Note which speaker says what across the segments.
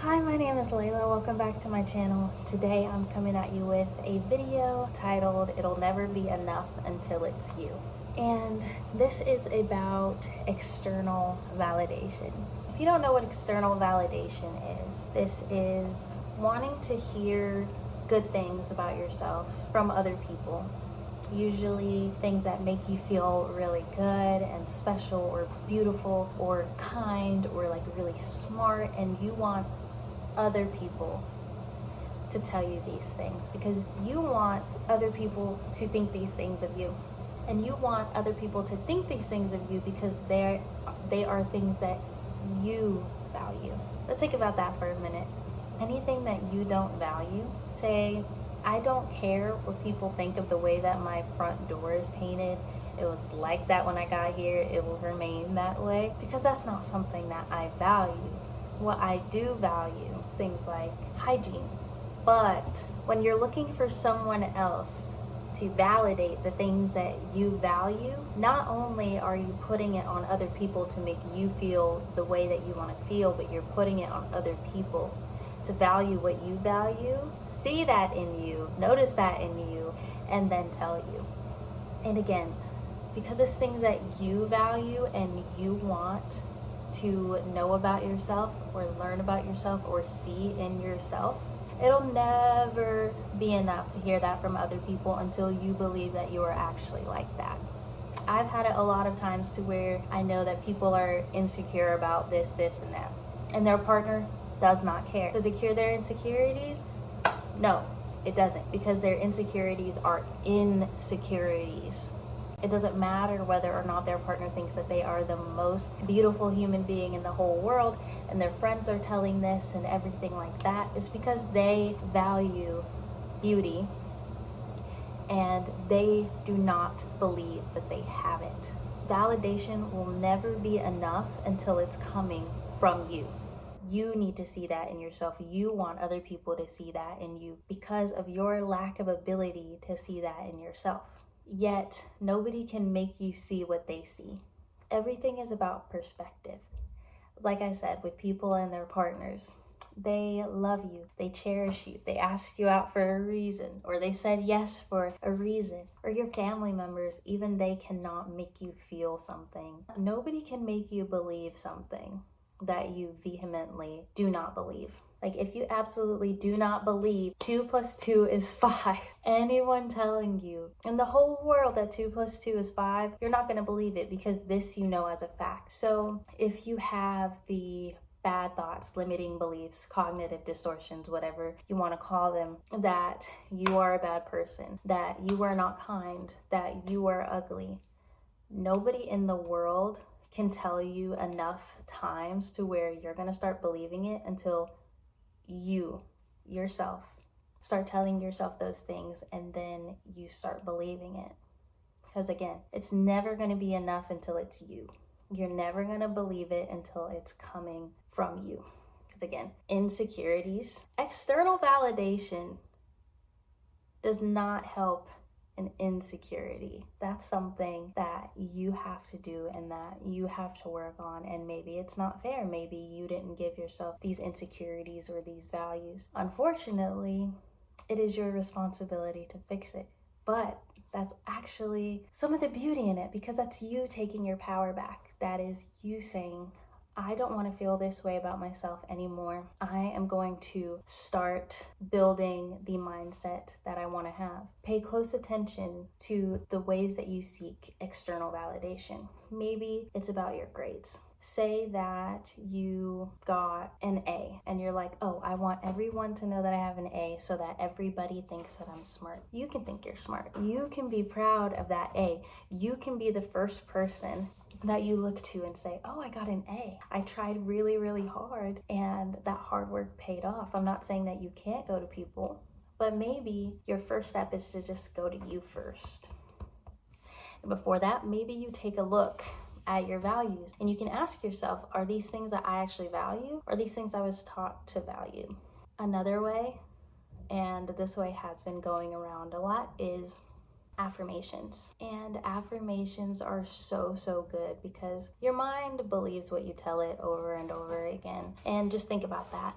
Speaker 1: Hi, my name is Layla. Welcome back to my channel. Today I'm coming at you with a video titled It'll Never Be Enough Until It's You. And this is about external validation. If you don't know what external validation is, this is wanting to hear good things about yourself from other people. Usually things that make you feel really good and special or beautiful or kind or like really smart, and you want other people to tell you these things because you want other people to think these things of you, and you want other people to think these things of you because they are things that you value. Let's think about that for a minute. Anything that you don't value, say, I don't care what people think of the way that my front door is painted. It was like that when I got here. It will remain that way because that's not something that I value. What I do value, things like hygiene. But when you're looking for someone else to validate the things that you value, not only are you putting it on other people to make you feel the way that you want to feel, but you're putting it on other people to value what you value, see that in you, notice that in you, and then tell you. And again, because it's things that you value and you want to know about yourself or learn about yourself or see in yourself, it'll never be enough to hear that from other people until you believe that you are actually like that. I've had it a lot of times to where I know that people are insecure about this, and that, and their partner does not care. Does it cure their insecurities? No, it doesn't, because their insecurities are insecurities. It doesn't matter whether or not their partner thinks that they are the most beautiful human being in the whole world and their friends are telling this and everything like that. It's because they value beauty and they do not believe that they have it. Validation will never be enough until it's coming from you. You need to see that in yourself. You want other people to see that in you because of your lack of ability to see that in yourself. Yet, nobody can make you see what they see. Everything is about perspective. Like I said, with people and their partners, they love you, they cherish you, they asked you out for a reason, or they said yes for a reason. Or your family members, even they cannot make you feel something. Nobody can make you believe something that you vehemently do not believe. Like, if you absolutely do not believe 2 plus 2 is 5, anyone telling you in the whole world that 2 plus 2 is 5, you're not going to believe it because this you know as a fact. So if you have the bad thoughts, limiting beliefs, cognitive distortions, whatever you want to call them, that you are a bad person, that you are not kind, that you are ugly, nobody in the world can tell you enough times to where you're going to start believing it until you yourself start telling yourself those things, and then you start believing it. Because again, it's never going to be enough until it's you. You're never going to believe it until it's coming from you. Because again, insecurities, external validation does not help an insecurity. That's something that you have to do and that you have to work on. And maybe it's not fair. Maybe you didn't give yourself these insecurities or these values. Unfortunately, it is your responsibility to fix it. But that's actually some of the beauty in it, because that's you taking your power back. That is you saying, I don't want to feel this way about myself anymore. I am going to start building the mindset that I want to have. Pay close attention to the ways that you seek external validation. Maybe it's about your grades. Say that you got an A and you're like, oh, I want everyone to know that I have an A so that everybody thinks that I'm smart. You can think you're smart. You can be proud of that A. You can be the first person that you look to and say, oh, I got an A. I tried really, really hard and that hard work paid off. I'm not saying that you can't go to people, but maybe your first step is to just go to you first. And before that, maybe you take a look at your values and you can ask yourself, are these things that I actually value, or are these things I was taught to value? Another way, and this way has been going around a lot, is affirmations. And affirmations are so good because your mind believes what you tell it over and over again. And just think about that.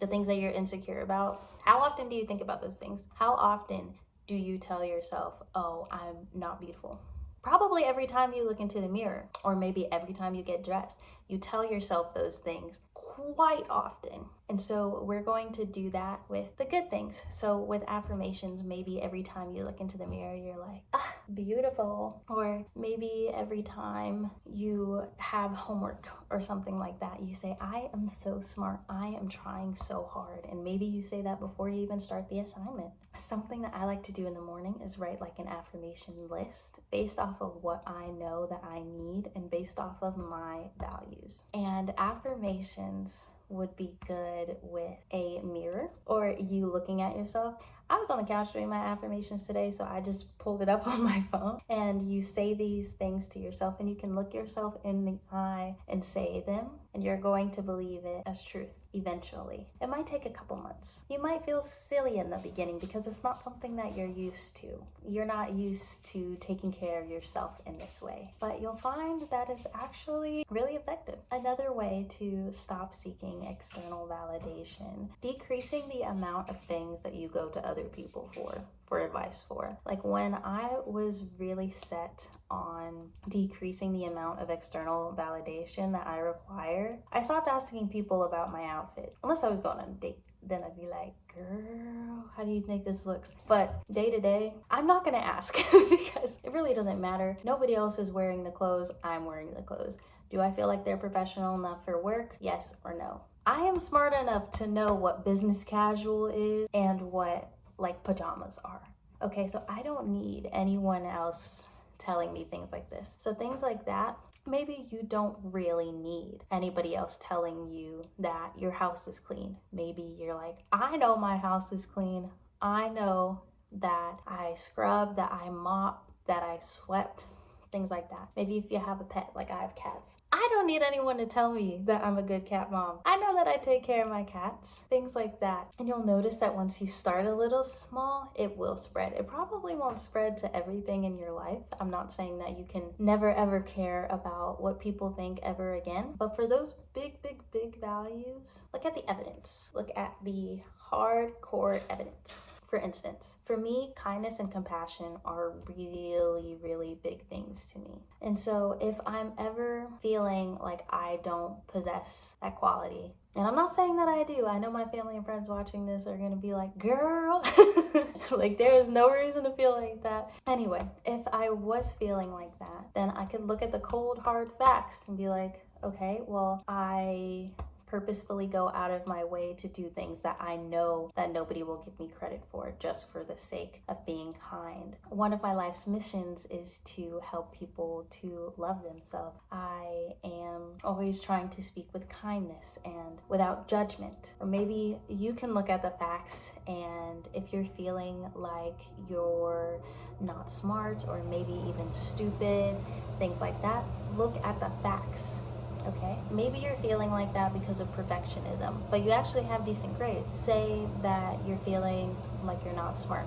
Speaker 1: the things that you're insecure about, how often do you think about those things? How often do you tell yourself, oh, I'm not beautiful? Probably every time you look into the mirror, or maybe every time you get dressed. You tell yourself those things quite often. And so we're going to do that with the good things. So with affirmations, maybe every time you look into the mirror, you're like, ah, beautiful. Or maybe every time you have homework or something like that, you say, I am so smart. I am trying so hard. And maybe you say that before you even start the assignment. Something that I like to do in the morning is write like an affirmation list based off of what I know that I need and based off of my values. And affirmations would be good with a mirror or you looking at yourself. I was on the couch doing my affirmations today, so I just pulled it up on my phone, and you say these things to yourself, and you can look yourself in the eye and say them, and you're going to believe it as truth eventually. It might take a couple months. You might feel silly in the beginning because it's not something that you're used to. You're not used to taking care of yourself in this way, but you'll find that it's actually really effective. Another way to stop seeking external validation, decreasing the amount of things that you go to other people for advice for. Like when I was really set on decreasing the amount of external validation that I require, I stopped asking people about my outfit. Unless I was going on a date, then I'd be like, girl, how do you think this looks? But day to day, I'm not gonna ask because it really doesn't matter. Nobody else is wearing the clothes, I'm wearing the clothes. Do I feel like they're professional enough for work? Yes or no? I am smart enough to know what business casual is and what like pajamas are. Okay, so I don't need anyone else telling me things like this. So things like that, maybe you don't really need anybody else telling you that your house is clean. Maybe you're like, I know my house is clean. I know that I scrubbed, that I mopped, that I swept, things like that. Maybe if you have a pet, like I have cats. I don't need anyone to tell me that I'm a good cat mom. I know that I take care of my cats, things like that. And you'll notice that once you start a little small, it will spread. It probably won't spread to everything in your life. I'm not saying that you can never ever care about what people think ever again, but for those big values, look at the evidence. Look at the hardcore evidence. For instance, for me, kindness and compassion are really big things to me. And so if I'm ever feeling like I don't possess that quality, and I'm not saying that I do. I know my family and friends watching this are gonna be like, girl, like there is no reason to feel like that. Anyway, if I was feeling like that, then I could look at the cold, hard facts and be like, okay, well, I purposefully go out of my way to do things that I know that nobody will give me credit for just for the sake of being kind. One of my life's missions is to help people to love themselves. I am always trying to speak with kindness and without judgment. Or maybe you can look at the facts, and if you're feeling like you're not smart or maybe even stupid, things like that, look at the facts. Okay, maybe you're feeling like that because of perfectionism, but you actually have decent grades. Say that you're feeling like you're not smart,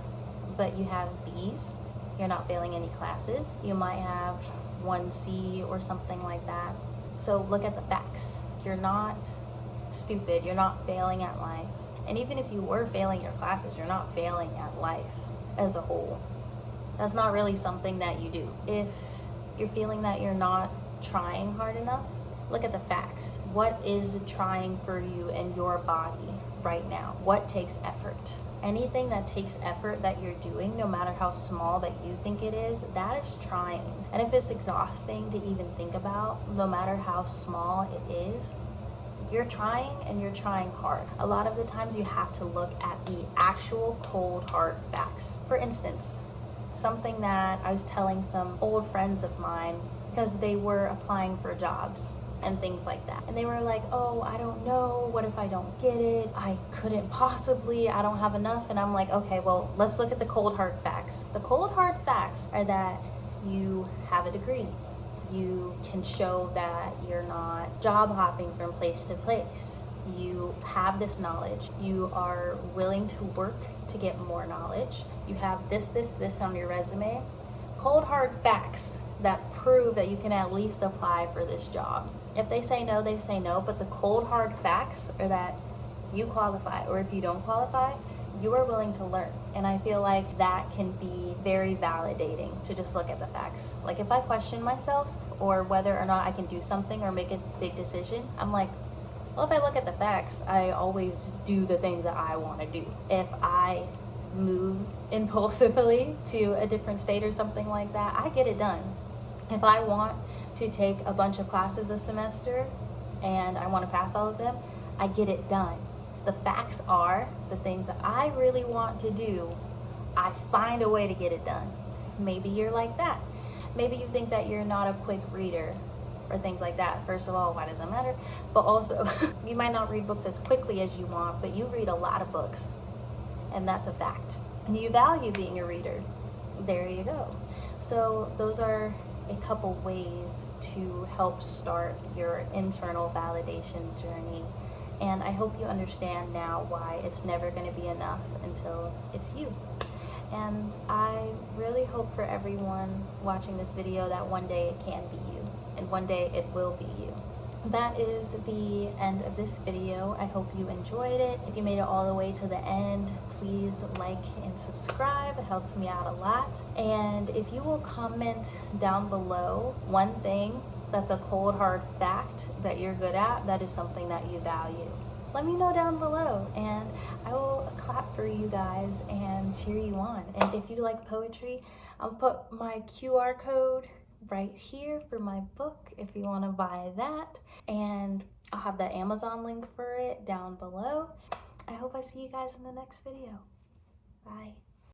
Speaker 1: but you have B's, you're not failing any classes, you might have 1C or something like that. So look at the facts. You're not stupid, you're not failing at life. And even if you were failing your classes, you're not failing at life as a whole. That's not really something that you do. If you're feeling that you're not trying hard enough, look at the facts. What is trying for you and your body right now? What takes effort? Anything that takes effort that you're doing, no matter how small that you think it is, that is trying. And if it's exhausting to even think about, no matter how small it is, you're trying and you're trying hard. A lot of the times you have to look at the actual cold, hard facts. For instance, something that I was telling some old friends of mine because they were applying for jobs and things like that. And they were like, oh, I don't know. What if I don't get it? I couldn't possibly. I don't have enough. And I'm like, okay, well, let's look at the cold, hard facts. The cold, hard facts are that you have a degree. You can show that you're not job hopping from place to place. You have this knowledge. You are willing to work to get more knowledge. You have this on your resume. Cold, hard facts that prove that you can at least apply for this job. If they say no, they say no, but the cold hard facts are that you qualify, or if you don't qualify, you are willing to learn. And I feel like that can be very validating to just look at the facts. Like if I question myself or whether or not I can do something or make a big decision, I'm like, well, if I look at the facts, I always do the things that I want to do. If I move impulsively to a different state or something like that, I get it done. If I want to take a bunch of classes this semester and I want to pass all of them, I get it done. The facts are the things that I really want to do, I find a way to get it done. Maybe you're like that. Maybe you think that you're not a quick reader or things like that. First of all, why does it matter? But also, you might not read books as quickly as you want, but you read a lot of books, and that's a fact. And you value being a reader. There you go. So those are a couple ways to help start your internal validation journey. And I hope you understand now why it's never going to be enough until it's you. And I really hope for everyone watching this video that one day it can be you, and one day it will be you. That is the end of this video. I hope you enjoyed it. If you made it all the way to the end, please like and subscribe. It helps me out a lot. And if you will comment down below one thing that's a cold hard fact that you're good at, that is something that you value, let me know down below, and I will clap for you guys and cheer you on. And if you like poetry, I'll put my QR code right here for my book if you want to buy that, and I'll have the Amazon link for it down below. I hope I see you guys in the next video. Bye.